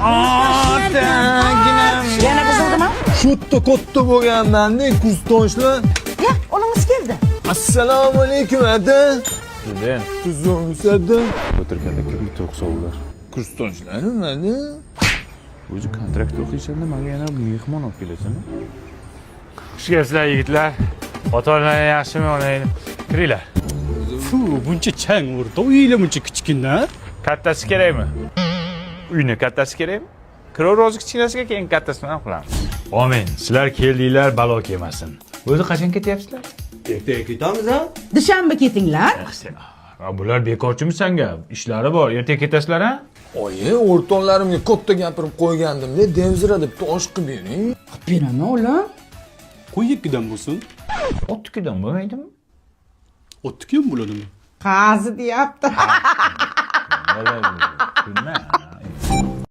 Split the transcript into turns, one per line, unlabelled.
Otaginam.
Yana buzildimi?
Sho'tta katta bo'lganman-da, kursdoshlar.
Ya, olingiz keldi.
Assalomu alaykum, aka.
Juda.
Tuzumsada.
O'tirganda kim to'qsovlar.
Kursdoshlarmi, mana?
O'zi kontrakt o'qiysan-da, menga yana mehmon olib kelasan. Xush kelibsizlar yigitlar. Ota-onalar yaxshimi, onanglar? Kiringlar.
Fu, buncha chang urdi. Uyinglar buncha kichkina.
Kattasi kerakmi? Uyni kattasi kerakmi? Kirov rozi kichkinasiga keyin kattasini ham qilamiz. Amin. Sizlar keldinglar, balo kelmasin. O'zi qachon ketyapsizlar?
Ertaga ketamiz a?
Dushanba ketinglar.
Bular bekorchimi sanga? Ishlari bor. Ertaga ketasizlar, ha?
Oyi, o'rtoqlarimga katta gapirib qo'ygandim-da, devzira deb tosh qilib bering.
Beraman o'g'lim.
Qo'y ikkidan bo'lsin.
Ottikidan bo'lmaydimi?
O'ttiki ham bo'ladimi?
Qazi deyapti.
Bilmayman.